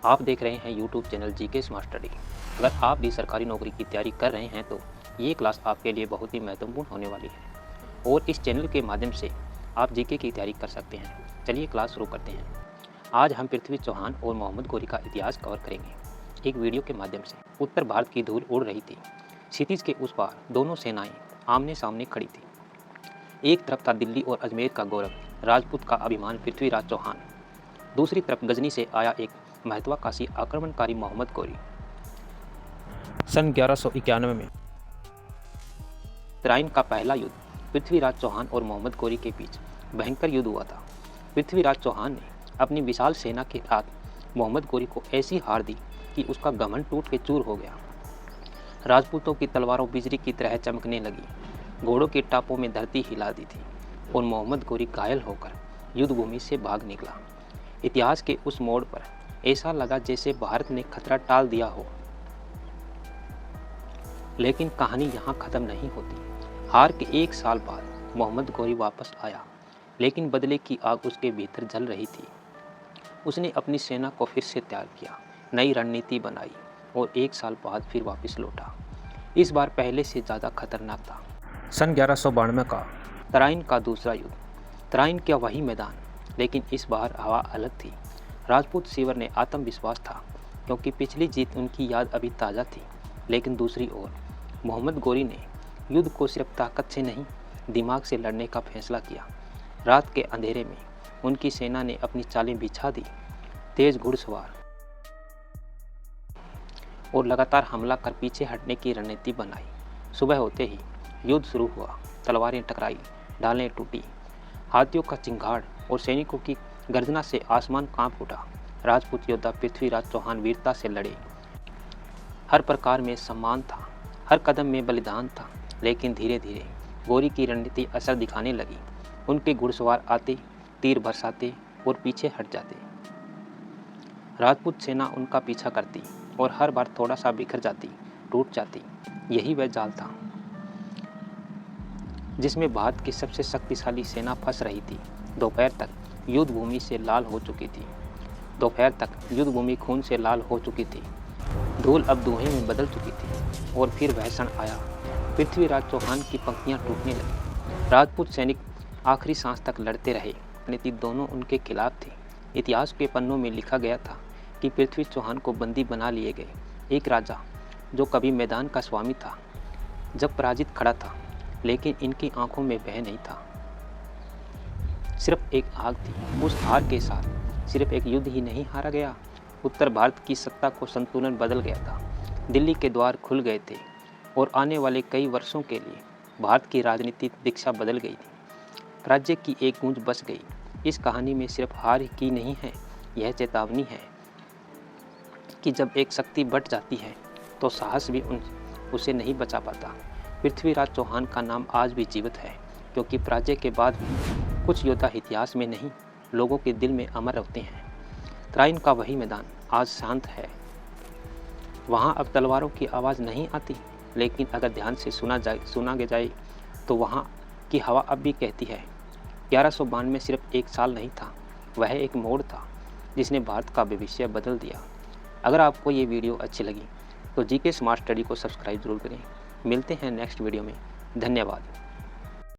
आप देख रहे हैं YouTube channel GK smart study. अगर आप भी सरकारी नौकरी की तैयारी कर रहे हैं तो ये क्लास आपके लिए बहुत ही महत्वपूर्ण होने वाली है और इस चैनल के माध्यम से आप जीके की तैयारी कर सकते हैं। चलिए क्लास शुरू करते हैं। आज हम पृथ्वी चौहान और मोहम्मद गौरी का इतिहास कवर करेंगे एक वीडियो के माध्यम से। उत्तर भारत की धूल उड़ रही थी। क्षितिज के उस पार दोनों सेनाएं आमने सामने खड़ी थी। एक तरफ था दिल्ली और अजमेर का गौरव, राजपूत का अभिमान पृथ्वीराज चौहान। दूसरी तरफ गजनी से आया एक महत्वाकांक्षी आक्रमणकारी मोहम्मद गौरी। सन 1191 में तराइन का पहला युद्ध पृथ्वीराज चौहान और मोहम्मद गौरी के बीच भयंकर युद्ध हुआ था। पृथ्वीराज चौहान ने अपनी विशाल सेना के साथ मोहम्मद गौरी को ऐसी हार दी कि उसका घमंड टूट के चूर हो गया। राजपूतों की तलवारों बिजली की तरह चमकने लगी, घोड़ों के टापों में धरती हिला दी थी और मोहम्मद गौरी घायल होकर युद्ध भूमि से भाग निकला। इतिहास के उस मोड़ पर ऐसा लगा जैसे भारत ने खतरा टाल दिया हो। लेकिन कहानी यहाँ खत्म नहीं होती। हार के एक साल बाद मोहम्मद गौरी वापस आया, लेकिन बदले की आग उसके भीतर जल रही थी। उसने अपनी सेना को फिर से तैयार किया, नई रणनीति बनाई और एक साल बाद फिर वापस लौटा। इस बार पहले से ज़्यादा खतरनाक था। सन 1192 का तराइन का दूसरा युद्ध। तराइन का वही मैदान, लेकिन इस बार हवा अलग थी। राजपूत शिवर ने आत्मविश्वास था क्योंकि पिछली जीत उनकी याद अभी ताज़ा थी। लेकिन दूसरी ओर मोहम्मद गौरी ने युद्ध को सिर्फ ताकत से नहीं, दिमाग से लड़ने का फैसला किया। रात के अंधेरे में उनकी सेना ने अपनी चालें बिछा दी, तेज घुड़सवार और लगातार हमला कर पीछे हटने की रणनीति बनाई। सुबह होते ही युद्ध शुरू हुआ। तलवारें टकराई, ढालें टूटी, हाथियों का चिंगाड़ और सैनिकों की गर्जना से आसमान कांप उठा। राजपूत योद्धा पृथ्वीराज चौहान वीरता से लड़े। हर प्रकार में सम्मान था, हर कदम में बलिदान था। लेकिन धीरे धीरे गौरी की रणनीति असर दिखाने लगी। उनके घुड़सवार आते, तीर बरसाते और पीछे हट जाते। राजपूत सेना उनका पीछा करती और हर बार थोड़ा सा बिखर जाती, टूट जाती। यही वह जाल था जिसमें भारत की सबसे शक्तिशाली सेना फंस रही थी। दोपहर तक युद्ध भूमि से लाल हो चुकी थी। दोपहर तक युद्ध भूमि खून से लाल हो चुकी थी। धूल अब धुएं में बदल चुकी थी और फिर वह क्षण आया। पृथ्वीराज चौहान की पंक्तियां टूटने लगी। राजपूत सैनिक आखिरी सांस तक लड़ते रहे। नीति दोनों उनके खिलाफ थी। इतिहास के पन्नों में लिखा गया था कि पृथ्वी चौहान को बंदी बना लिए गए। एक राजा जो कभी मैदान का स्वामी था, जब पराजित खड़ा था, लेकिन इनकी आंखों में भय नहीं था, सिर्फ एक आग थी। उस हार के साथ सिर्फ एक युद्ध ही नहीं हारा गया, उत्तर भारत की सत्ता को संतुलन बदल गया था। दिल्ली के द्वार खुल गए थे और आने वाले कई वर्षों के लिए भारत की राजनीतिक दिशा बदल गई थी। राज्य की एक गूंज बस गई। इस कहानी में सिर्फ हार की नहीं है, यह चेतावनी है कि जब एक शक्ति बढ़ जाती है तो साहस भी उसे नहीं बचा पाता। पृथ्वीराज चौहान का नाम आज भी जीवित है क्योंकि पराजय के बाद भी कुछ योद्धा इतिहास में नहीं, लोगों के दिल में अमर रहते हैं। तराइन का वही मैदान आज शांत है। वहाँ अब तलवारों की आवाज़ नहीं आती, लेकिन अगर ध्यान से सुना जाए तो वहाँ की हवा अब भी कहती है 1192 में सिर्फ एक साल नहीं था, वह एक मोड़ था जिसने भारत का भविष्य बदल दिया। अगर आपको ये वीडियो अच्छी लगी तो जीके स्मार्ट स्टडी को सब्सक्राइब जरूर करें। मिलते हैं नेक्स्ट वीडियो में। धन्यवाद।